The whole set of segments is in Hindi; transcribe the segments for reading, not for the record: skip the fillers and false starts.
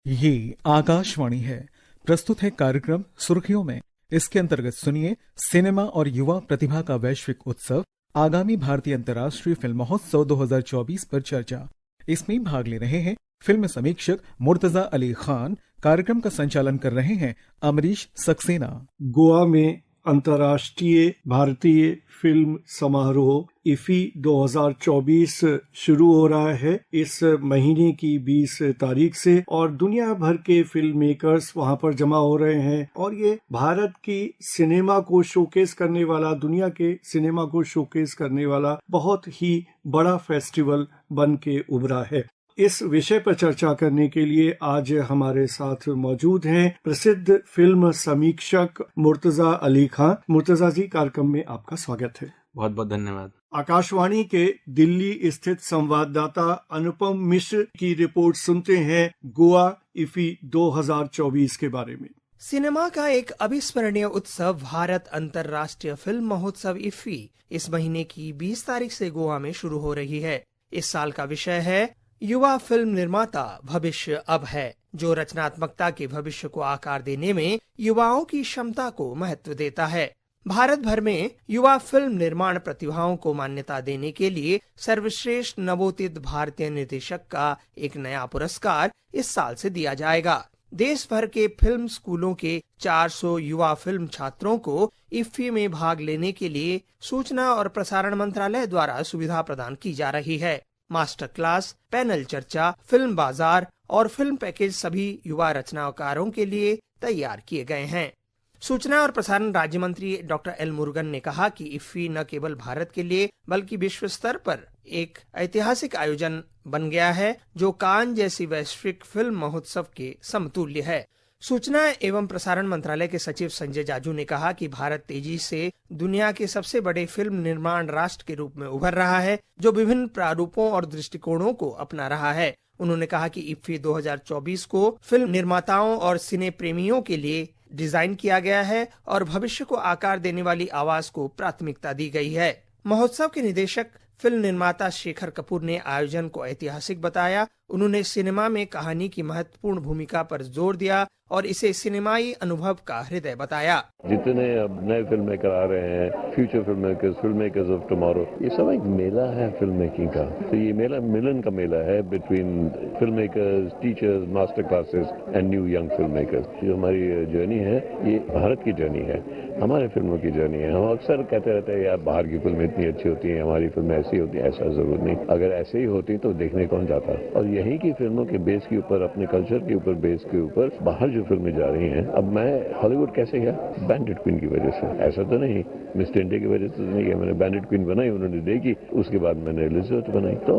ये आकाशवाणी है। प्रस्तुत है कार्यक्रम सुर्खियों में। इसके अंतर्गत सुनिए सिनेमा और युवा प्रतिभा का वैश्विक उत्सव, आगामी भारतीय अंतर्राष्ट्रीय फिल्म महोत्सव 2024 पर चर्चा। इसमें भाग ले रहे हैं फिल्म समीक्षक मुर्तजा अली खान। कार्यक्रम का संचालन कर रहे हैं अमरीश सक्सेना। गोवा में अंतर्राष्ट्रीय भारतीय फिल्म समारोह इफी 2024 शुरू हो रहा है इस महीने की 20 तारीख से, और दुनिया भर के फिल्म मेकर्स वहां पर जमा हो रहे हैं। और ये भारत की सिनेमा को शोकेस करने वाला, दुनिया के सिनेमा को शोकेस करने वाला बहुत ही बड़ा फेस्टिवल बन के उभरा है। इस विषय पर चर्चा करने के लिए आज हमारे साथ मौजूद हैं प्रसिद्ध फिल्म समीक्षक मुर्तजा अली खान। मुर्तजा जी, कार्यक्रम में आपका स्वागत है। बहुत बहुत धन्यवाद। आकाशवाणी के दिल्ली स्थित संवाददाता अनुपम मिश्र की रिपोर्ट सुनते हैं गोवा इफी 2024 के बारे में। सिनेमा का एक अविस्मरणीय उत्सव भारत अंतर्राष्ट्रीय फिल्म महोत्सव इफी इस महीने की 20 तारीख से गोवा में शुरू हो रही है। इस साल का विषय है युवा फिल्म निर्माता भविष्य अब है, जो रचनात्मकता के भविष्य को आकार देने में युवाओं की क्षमता को महत्व देता है। भारत भर में युवा फिल्म निर्माण प्रतिभाओं को मान्यता देने के लिए सर्वश्रेष्ठ नवोदित भारतीय निर्देशक का एक नया पुरस्कार इस साल से दिया जाएगा। देश भर के फिल्म स्कूलों के 400 युवा फिल्म छात्रों को इफ्फी में भाग लेने के लिए सूचना और प्रसारण मंत्रालय द्वारा सुविधा प्रदान की जा रही है। मास्टर क्लास, पैनल चर्चा, फिल्म बाजार और फिल्म पैकेज सभी युवा रचनाकारों के लिए तैयार किए गए हैं। सूचना और प्रसारण राज्य मंत्री डॉक्टर एल मुरुगन ने कहा कि इफ्फी न केवल भारत के लिए बल्कि विश्व स्तर पर एक ऐतिहासिक आयोजन बन गया है, जो कान जैसी वैश्विक फिल्म महोत्सव के समतुल्य है। सूचना एवं प्रसारण मंत्रालय के सचिव संजय जाजू ने कहा कि भारत तेजी से दुनिया के सबसे बड़े फिल्म निर्माण राष्ट्र के रूप में उभर रहा है, जो विभिन्न प्रारूपों और दृष्टिकोणों को अपना रहा है। उन्होंने कहा कि इफ्फी 2024 को फिल्म निर्माताओं और सिने प्रेमियों के लिए डिजाइन किया गया है और भविष्य को आकार देने वाली आवाज को प्राथमिकता दी गई है। महोत्सव के निदेशक फिल्म निर्माता शेखर कपूर ने आयोजन को ऐतिहासिक बताया। उन्होंने सिनेमा में कहानी की महत्वपूर्ण भूमिका पर जोर दिया और इसे सिनेमाई अनुभव का हृदय बताया। जितने अब नए फिल्म मेकर आ रहे हैं, future film makers of tomorrow, ये सब एक मेला है फिल्म मेकिंग का। तो ये मेला मिलन का मेला है between film makers, teachers, master classes and new young film makers. जो हमारी जर्नी है, ये भारत की जर्नी है, हमारे फिल्मों की जर्नी है। हम अक्सर कहते रहते हैं यार बाहर की फिल्में इतनी अच्छी होती हैं, हमारी फिल्में ऐसी होती हैं। ऐसा जरूर नहीं। अगर ऐसे ही होती तो देखने कौन जाता। और यहीं की फिल्मों के बेस के ऊपर, अपने कल्चर के ऊपर बेस के ऊपर बाहर जो फिल्में जा रही हैं। अब मैं हॉलीवुड कैसे गया? बैंडिट क्वीन की वजह से। ऐसा तो नहीं मिस्टर इंडिया की वजह से तो नहीं गया। मैंने बैंडिट क्वीन बनाई, उन्होंने देखी, उसके बाद मैंने एलिजाबेथ बनाई। तो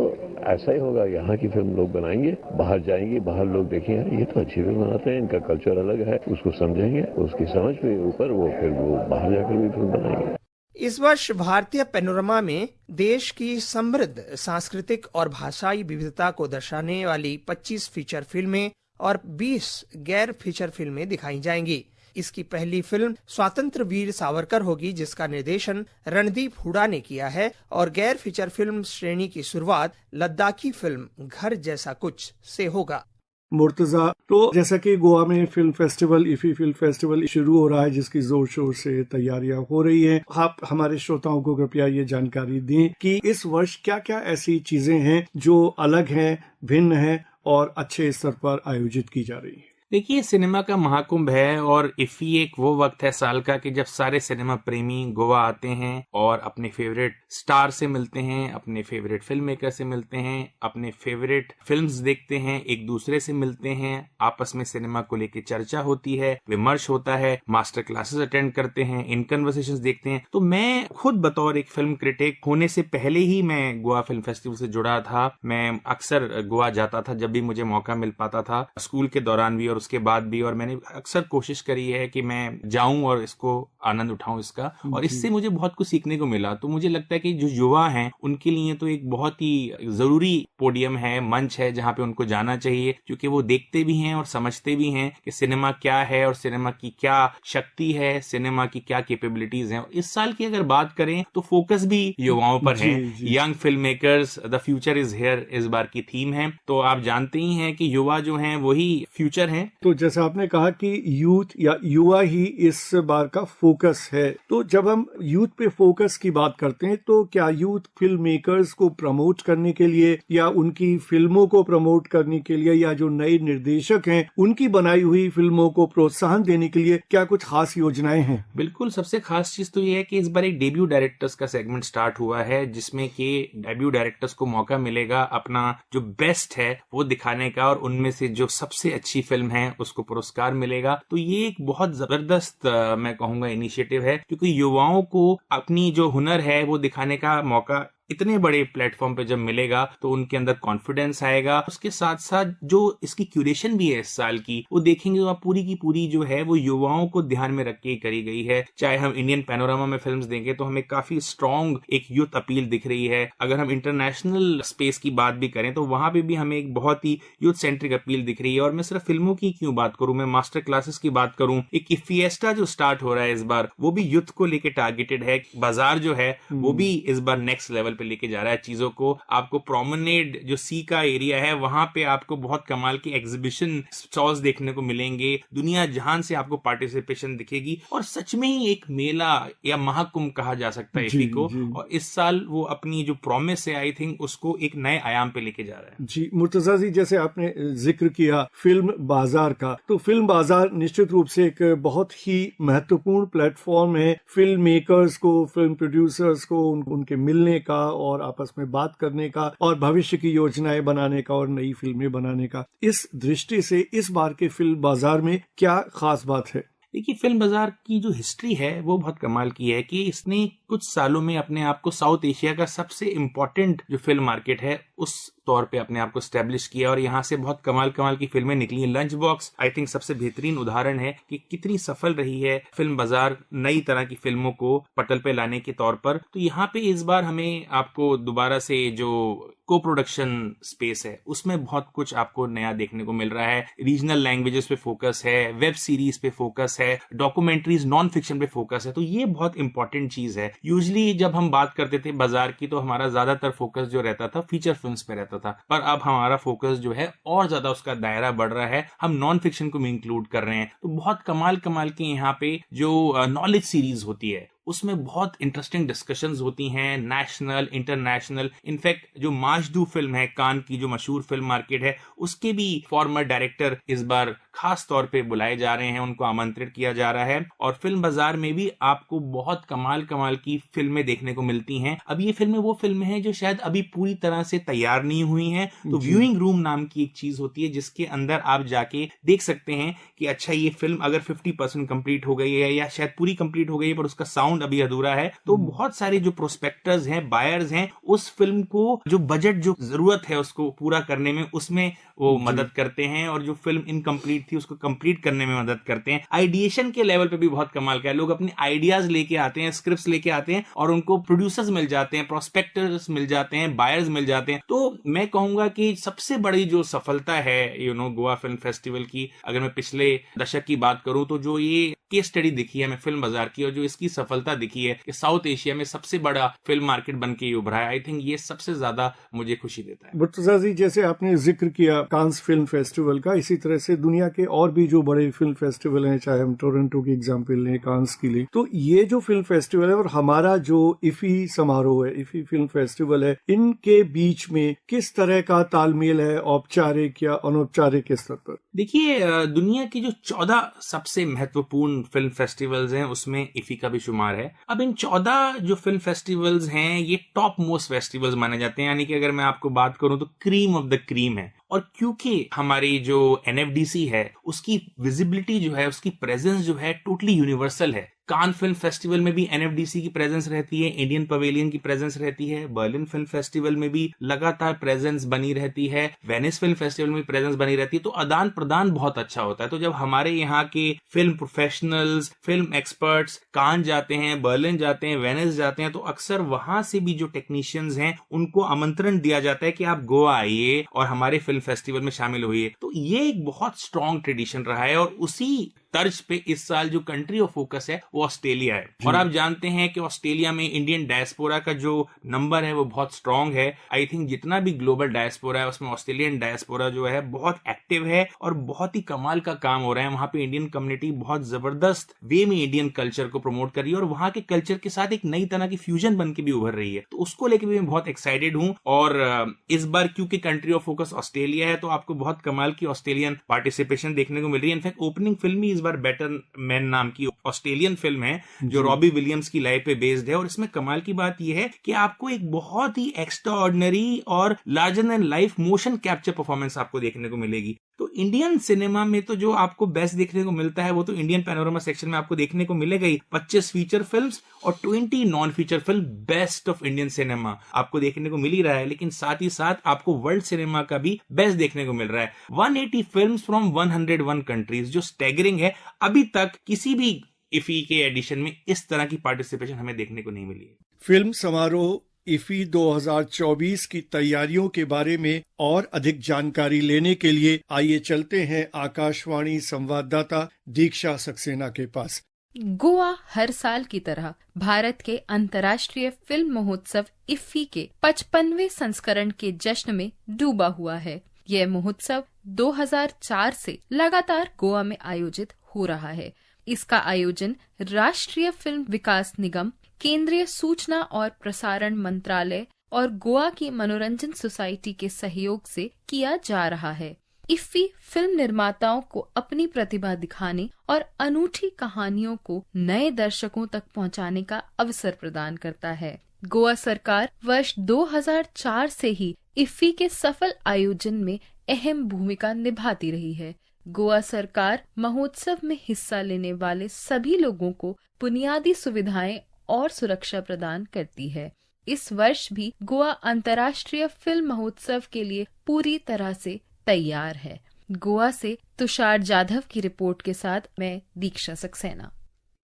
ऐसा ही होगा, यहाँ की फिल्म लोग बनाएंगे, बाहर जाएंगे, बाहर लोग देखेंगे ये तो अच्छी फिल्म बनाते हैं, इनका कल्चर अलग है, उसको समझेंगे, उसकी समझ के ऊपर वो फिर वो बाहर जाकर भी फिल्म बनाएंगे। इस वर्ष भारतीय पैनोरमा में देश की समृद्ध सांस्कृतिक और भाषाई विविधता को दर्शाने वाली 25 फीचर फिल्में और 20 गैर फीचर फिल्में दिखाई जाएंगी। इसकी पहली फिल्म स्वतंत्र वीर सावरकर होगी, जिसका निर्देशन रणदीप हुडा ने किया है, और गैर फीचर फिल्म श्रेणी की शुरुआत लद्दाखी फिल्म घर जैसा कुछ से होगा। मुर्तजा, तो जैसा कि गोवा में film festival, IFFI film festival शुरू हो रहा है, जिसकी जोर शोर से तैयारियां हो रही हैं, आप हमारे श्रोताओं को कृपया ये जानकारी दें कि इस वर्ष क्या क्या ऐसी चीजें हैं जो अलग हैं, भिन्न हैं और अच्छे स्तर पर आयोजित की जा रही है। देखिए, सिनेमा का महाकुंभ है और इफी एक वो वक्त है साल का कि जब सारे सिनेमा प्रेमी गोवा आते हैं और अपने फेवरेट स्टार से मिलते हैं, अपने फेवरेट फिल्म मेकर से मिलते हैं, अपने फेवरेट फिल्म्स देखते हैं, एक दूसरे से मिलते हैं, आपस में सिनेमा को लेकर चर्चा होती है, विमर्श होता है, मास्टर क्लासेस अटेंड करते हैं, इन कन्वर्सेशंस देखते हैं। तो मैं खुद बतौर एक फिल्म क्रिटिक होने से पहले ही मैं गोवा फिल्म फेस्टिवल से जुड़ा था। मैं अक्सर गोवा जाता था जब भी मुझे मौका मिल पाता था, स्कूल के दौरान भी और उसके बाद भी, और मैंने अक्सर कोशिश करी है कि मैं जाऊं और इसको आनंद उठाऊं इसका, और इससे मुझे बहुत कुछ सीखने को मिला। तो मुझे लगता है कि जो युवा हैं उनके लिए तो एक बहुत ही जरूरी पोडियम है, मंच है, जहां पे उनको जाना चाहिए, क्योंकि वो देखते भी हैं और समझते भी हैं कि सिनेमा क्या है और सिनेमा की क्या शक्ति है, सिनेमा की क्या कैपेबिलिटीज हैं। इस साल की अगर बात करें तो फोकस भी युवाओं पर है। Young film makers, the future is here इस बार की थीम है। तो आप जानते ही हैं कि युवा जो हैं वही फ्यूचर हैं। तो जैसा आपने कहा कि यूथ या युवा ही इस बार का फोकस है, तो जब हम यूथ पे फोकस की बात करते हैं तो क्या यूथ फिल्म मेकर्स को प्रमोट करने के लिए या उनकी फिल्मों को प्रमोट करने के लिए या जो नए निर्देशक हैं उनकी बनाई हुई फिल्मों को प्रोत्साहन देने के लिए क्या कुछ खास योजनाएं हैं? बिल्कुल, सबसे खास चीज तो ये है कि इस बार एक डेब्यू डायरेक्टर्स का सेगमेंट स्टार्ट हुआ है, जिसमें कि डेब्यू डायरेक्टर्स को मौका मिलेगा अपना जो बेस्ट है वो दिखाने का, और उनमें से जो सबसे अच्छी फिल्म है उसको पुरस्कार मिलेगा। तो ये एक बहुत जबरदस्त मैं कहूंगा इनिशिएटिव है, क्योंकि युवाओं को अपनी जो हुनर है वो दिखाने का मौका इतने बड़े प्लेटफॉर्म पे जब मिलेगा तो उनके अंदर कॉन्फिडेंस आएगा। उसके साथ साथ जो इसकी क्यूरेशन भी है इस साल की, वो देखेंगे तो आप पूरी की पूरी जो है वो युवाओं को ध्यान में रख के करी गई है। चाहे हम इंडियन पैनोरामा में फिल्म्स देंगे तो हमें काफी स्ट्रॉन्ग एक यूथ अपील दिख रही है। अगर हम इंटरनेशनल स्पेस की बात भी करें तो वहां पे भी हमें एक बहुत ही यूथ सेंट्रिक अपील दिख रही है। और मैं सिर्फ फिल्मों की क्यों बात करूं, मैं मास्टर क्लासेस की बात करूं, एक फिएस्टा जो स्टार्ट हो रहा है इस बार, वो भी यूथ को लेके टारगेटेड है। बाजार जो है वो भी इस बार नेक्स्ट लेवल पे लेके जा रहा है चीजों को। आपको प्रोमेनेड जो सी का एरिया है वहां पे आपको बहुत कमाल की एग्जीबिशन स्टॉल्स देखने को मिलेंगे, दुनिया जहान से आपको पार्टिसिपेशन दिखेगी, और सच में ही एक मेला या महाकुंभ कहा जा सकता है इफी को। और इस साल वो अपनी जो प्रॉमिस है आई थिंक उसको एक नए आयाम पे लेके जा रहा है। जी मुर्तजा जी, जैसे आपने जिक्र किया फिल्म बाजार का, तो फिल्म बाजार निश्चित रूप से एक बहुत ही महत्वपूर्ण प्लेटफॉर्म है फिल्म मेकर्स को, फिल्म प्रोड्यूसर्स को उनके मिलने का और आपस में बात करने का और भविष्य की योजनाएं बनाने का और नई फिल्में बनाने का। इस दृष्टि से इस बार के फिल्म बाजार में क्या खास बात है? देखिए, फिल्म बाजार की जो हिस्ट्री है वो बहुत कमाल की है कि इसने कुछ सालों में अपने आप को साउथ एशिया का सबसे इम्पोर्टेंट जो फिल्म मार्केट है उस तौर पे अपने आप को स्टैब्लिश किया, और यहाँ से बहुत कमाल कमाल की फिल्में निकली हैं। लंच बॉक्स आई थिंक सबसे बेहतरीन उदाहरण है कि कितनी सफल रही है फिल्म बाजार नई तरह की फिल्मों को पटल पे लाने के तौर पर। तो यहाँ पे इस बार हमें आपको दोबारा से जो को प्रोडक्शन स्पेस है उसमें बहुत कुछ आपको नया देखने को मिल रहा है। रीजनल लैंग्वेजेस पे फोकस है, वेब सीरीज पे फोकस है, डॉक्यूमेंट्रीज नॉन फिक्शन पे फोकस है। तो ये बहुत इंपॉर्टेंट चीज है। यूजुअली जब हम बात करते थे बाजार की तो हमारा ज्यादातर फोकस जो रहता था फीचर फिल्म्स पे रहता था, पर अब हमारा फोकस जो है और ज्यादा उसका दायरा बढ़ रहा है, हम नॉन फिक्शन को भी इंक्लूड कर रहे हैं। तो बहुत कमाल कमाल के यहाँ पे जो नॉलेज सीरीज होती है उसमें बहुत इंटरेस्टिंग डिस्कशंस होती हैं, नेशनल इंटरनेशनल। इनफैक्ट जो माशदू फिल्म है कान की, जो मशहूर फिल्म मार्केट है, उसके भी फॉर्मर डायरेक्टर इस बार खास तौर पे बुलाए जा रहे हैं, उनको आमंत्रित किया जा रहा है। और फिल्म बाजार में भी आपको बहुत कमाल कमाल की फिल्में देखने को मिलती हैं। अब ये फिल्में वो फिल्में हैं जो शायद अभी पूरी तरह से तैयार नहीं हुई हैं। तो व्यूइंग रूम नाम की एक चीज होती है जिसके अंदर आप जाके देख सकते हैं कि अच्छा ये फिल्म अगर 50% कंप्लीट हो गई है या शायद पूरी कंप्लीट हो गई है पर उसका साउंड अभी अधूरा है, तो बहुत सारे जो प्रोस्पेक्टर्स हैं, बायर्स हैं, उस फिल्म को जो बजट जो जरूरत है उसको पूरा करने में उसमें वो मदद करते हैं, और जो फिल्म इनकम्प्लीट थी उसको कंप्लीट करने में मदद करते हैं। आइडिएशन के लेवल पे भी बहुत कमाल का है। लोग अपने आइडियाज लेके आते हैं, स्क्रिप्ट्स लेके आते हैं, और उनको प्रोड्यूसर्स मिल जाते हैं, प्रोस्पेक्टर्स मिल जाते हैं, बायर्स मिल जाते हैं। तो मैं कहूंगा कि सबसे बड़ी जो सफलता है गोवा फिल्म फेस्टिवल की, अगर मैं पिछले दशक की बात करूं तो जो ये केस स्टडी दिखी है मैं फिल्म बाजार की, और जो इसकी सफलता दिखी है कि साउथ एशिया में सबसे बड़ा फिल्म मार्केट बन के उभरा है, आई थिंक ये सबसे ज्यादा मुझे खुशी देता है। मुर्तजा जी, जैसे आपने जिक्र किया कांस फिल्म फेस्टिवल का, इसी तरह से दुनिया के और भी जो बड़े फिल्म फेस्टिवल हैं, चाहे हम टोरंटो की एग्जांपल लें, कांस की लें, तो ये जो फिल्म फेस्टिवल है और हमारा जो इफी समारोह है, इफी फिल्म फेस्टिवल है, इनके बीच में किस तरह का तालमेल है, औपचारिक या अनौपचारिक स्तर पर? देखिए, दुनिया की जो 14 सबसे महत्वपूर्ण फिल्म फेस्टिवल्स हैं उसमें इफी का भी शुमार है। अब इन 14 जो फिल्म फेस्टिवल्स हैं ये टॉप मोस्ट फेस्टिवल्स माने जाते हैं, यानी कि अगर मैं आपको बात करूं तो क्रीम ऑफ द क्रीम है। और क्योंकि हमारी जो एनएफडीसी है उसकी विजिबिलिटी जो है, उसकी प्रेजेंस जो है टोटली यूनिवर्सल है, कान फिल्म फेस्टिवल में भी NFDC की प्रेजेंस रहती है, इंडियन पवेलियन की प्रेजेंस रहती है, बर्लिन फिल्म फेस्टिवल में भी लगातार प्रेजेंस बनी रहती है, वेनिस फिल्म फेस्टिवल में प्रेजेंस बनी रहती है। तो आदान प्रदान बहुत अच्छा होता है। तो जब हमारे यहाँ के फिल्म प्रोफेशनल्स, फिल्म एक्सपर्ट्स कान जाते हैं, बर्लिन जाते हैं, वेनिस जाते हैं, तो अक्सर वहां से भी जो टेक्नीशियंस हैं उनको आमंत्रण दिया जाता है कि आप गोवा आइए और हमारे फिल्म फेस्टिवल में शामिल होइए। तो ये एक बहुत स्ट्रॉन्ग ट्रेडिशन रहा है और उसी तर्ज पे इस साल जो कंट्री ऑफ फोकस है वो ऑस्ट्रेलिया है। और आप जानते हैं कि ऑस्ट्रेलिया में इंडियन डायस्पोरा का जो नंबर है वो बहुत स्ट्रांग है। आई थिंक जितना भी ग्लोबल डायस्पोरा है उसमें ऑस्ट्रेलियन डायस्पोरा जो है बहुत एक्टिव है और बहुत ही कमाल का काम हो रहा है। वहां पे इंडियन कम्युनिटी बहुत जबरदस्त वे में इंडियन कल्चर को प्रमोट कर रही है और वहां के कल्चर के साथ एक नई तरह की फ्यूजन बन के भी उभर रही है। तो उसको लेकर भी मैं बहुत एक्साइटेड हूं। और इस बार क्योंकि कंट्री ऑफ फोकस ऑस्ट्रेलिया है तो आपको बहुत कमाल की ऑस्ट्रेलियन पार्टिसिपेशन देखने को मिल रही है। इनफैक्ट ओपनिंग फिल्म ही इस बार बेटर मैन नाम की ऑस्ट्रेलियन फिल्म है जो रॉबी विलियम्स की लाइफ पे बेस्ड है। और इसमें कमाल की बात यह है कि आपको एक बहुत ही एक्स्ट्राऑर्डिनरी और larger than life motion capture performance आपको देखने को मिलेगी। तो इंडियन सिनेमा में तो जो आपको बेस्ट देखने को मिलता है वो तो इंडियन पैनोरमा सेक्शन में आपको देखने को मिलेगा ही। 25 फीचर फिल्म्स और 20 non feature film best of Indian cinema आपको देखने को मिल ही रहा है। लेकिन साथ ही साथ आपको वर्ल्ड सिनेमा का भी बेस्ट देखने को मिल रहा है। 180 फिल्म्स फ्रॉम 101 कंट्रीज, जो स्टैगरिंग है। अभी तक किसी भी इफी के एडिशन में इस तरह की पार्टिसिपेशन हमें देखने को नहीं मिली है। फिल्म समारोह इफी 2024 की तैयारियों के बारे में और अधिक जानकारी लेने के लिए आइए चलते हैं आकाशवाणी संवाददाता दीक्षा सक्सेना के पास। गोवा हर साल की तरह भारत के अंतर्राष्ट्रीय फिल्म महोत्सव इफ्फी के 55वें संस्करण के जश्न में डूबा हुआ है। यह महोत्सव 2004 से लगातार गोवा में आयोजित हो रहा है। इसका आयोजन राष्ट्रीय फिल्म विकास निगम, केंद्रीय सूचना और प्रसारण मंत्रालय और गोवा की मनोरंजन सोसाइटी के सहयोग से किया जा रहा है। इफ्फी फिल्म निर्माताओं को अपनी प्रतिभा दिखाने और अनूठी कहानियों को नए दर्शकों तक पहुंचाने का अवसर प्रदान करता है। गोवा सरकार वर्ष 2004 से ही इफ्फी के सफल आयोजन में अहम भूमिका निभाती रही है। गोवा सरकार महोत्सव में हिस्सा लेने वाले सभी लोगों को बुनियादी सुविधाएं और सुरक्षा प्रदान करती है। इस वर्ष भी गोवा अंतर्राष्ट्रीय फिल्म महोत्सव के लिए पूरी तरह से तैयार है। गोवा से तुषार जाधव की रिपोर्ट के साथ मैं दीक्षा सक्सेना।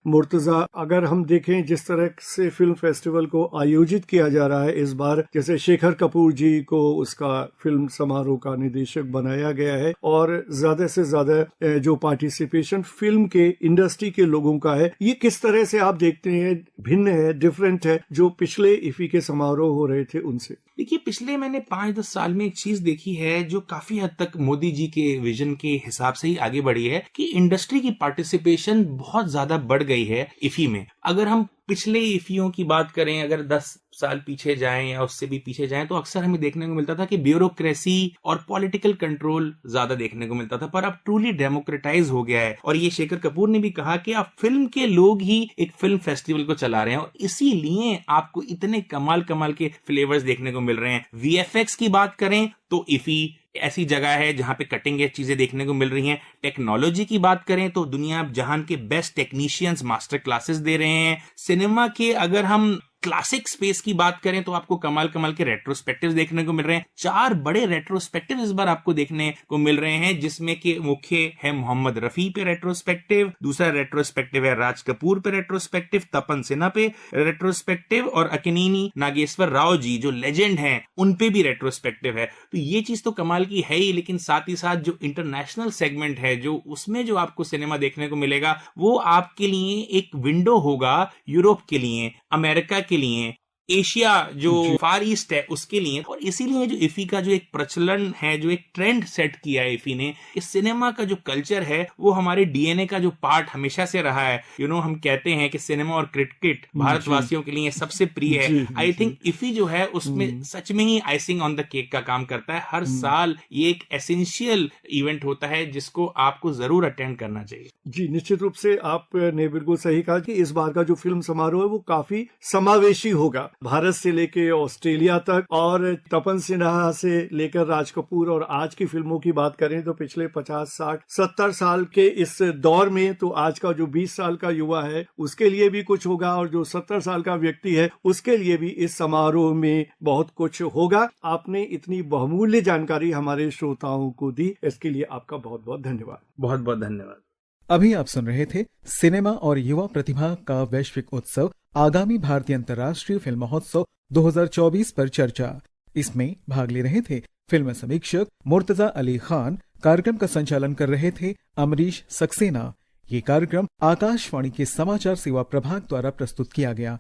मुर्तजा, अगर हम देखें जिस तरह से फिल्म फेस्टिवल को आयोजित किया जा रहा है इस बार, जैसे शेखर कपूर जी को उसका फिल्म समारोह का निदेशक बनाया गया है और ज्यादा से ज्यादा जो पार्टिसिपेशन फिल्म के इंडस्ट्री के लोगों का है, ये किस तरह से आप देखते हैं भिन्न है, डिफरेंट है जो पिछले इफी के समारोह हो रहे थे उनसे? देखिए, पिछले मैंने 5-10 साल में एक चीज देखी है जो काफी हद तक मोदी जी के विजन के हिसाब से ही आगे बढ़ी है कि इंडस्ट्री की पार्टिसिपेशन बहुत ज्यादा बढ़ गई है इफी में। अगर हम पिछले इफियों की बात करें, अगर 10 साल पीछे जाएं या उससे भी पीछे जाएं, तो अक्सर हमें देखने को मिलता था कि ब्यूरोक्रेसी और पॉलिटिकल कंट्रोल ज्यादा देखने को मिलता था। पर अब ट्रूली डेमोक्रेटाइज हो गया है और ये शेखर कपूर ने भी कहा कि अब फिल्म के लोग ही एक फिल्म फेस्टिवल को चला रहे हैं और इसीलिए आपको इतने कमाल कमाल के फ्लेवर्स देखने को मिल रहे हैं। वीएफएक्स की बात करें तो इफी ऐसी जगह है जहां पे कटिंग एज चीजें देखने को मिल रही हैं। टेक्नोलॉजी की बात करें तो दुनिया जहान के बेस्ट टेक्नीशियंस मास्टर क्लासेस दे रहे हैं। सिनेमा के अगर हम क्लासिक स्पेस की बात करें तो आपको कमाल कमाल के रेट्रोस्पेक्टिव देखने को मिल रहे हैं। 4 बड़े रेट्रोस्पेक्टिव इस बार आपको देखने को मिल रहे हैं, जिसमें के मुख्य है मोहम्मद रफी पे रेट्रोस्पेक्टिव, दूसरा रेट्रोस्पेक्टिव है राज कपूर पे रेट्रोस्पेक्टिव, तपन सिन्हा पे रेट्रोस्पेक्टिव और अकिनीनी नागेश्वर राव जी जो लेजेंड हैं उन पे भी रेट्रोस्पेक्टिव है। तो ये चीज तो कमाल की है ही, लेकिन साथ ही साथ जो इंटरनेशनल सेगमेंट है जो उसमें जो आपको सिनेमा देखने को मिलेगा वो आपके लिए एक विंडो होगा यूरोप के लिए, अमेरिका के लिए, एशिया जो फार ईस्ट है उसके लिए। और इसीलिए जो इफी का जो एक प्रचलन है, जो एक ट्रेंड सेट किया है इफी ने, इस सिनेमा का जो कल्चर है वो हमारे डीएनए का जो पार्ट हमेशा से रहा है। हम कहते हैं कि सिनेमा और क्रिकेट भारतवासियों के लिए सबसे प्रिय है। आई थिंक इफी जो है उसमें सच में ही आइसिंग ऑन द केक का काम करता है। हर साल ये एक एसेंशियल इवेंट होता है जिसको आपको जरूर अटेंड करना चाहिए। जी, निश्चित रूप से आपने बिल्कुल सही कहा कि इस बार का जो फिल्म समारोह है वो काफी समावेशी होगा। भारत से लेके ऑस्ट्रेलिया तक, और तपन सिन्हा से लेकर राज कपूर और आज की फिल्मों की बात करें तो पिछले 50, 60, 70 साल के इस दौर में तो आज का जो 20 साल का युवा है उसके लिए भी कुछ होगा, और जो 70 साल का व्यक्ति है उसके लिए भी इस समारोह में बहुत कुछ होगा। आपने इतनी बहुमूल्य जानकारी हमारे श्रोताओं को दी, इसके लिए आपका बहुत बहुत धन्यवाद। बहुत बहुत धन्यवाद। अभी आप सुन रहे थे सिनेमा और युवा प्रतिभा का वैश्विक उत्सव आगामी भारतीय अंतर्राष्ट्रीय फिल्म महोत्सव 2024 पर चर्चा। इसमें भाग ले रहे थे फिल्म समीक्षक मुर्तजा अली खान। कार्यक्रम का संचालन कर रहे थे अमरीश सक्सेना। ये कार्यक्रम आकाशवाणी के समाचार सेवा प्रभाग द्वारा प्रस्तुत किया गया।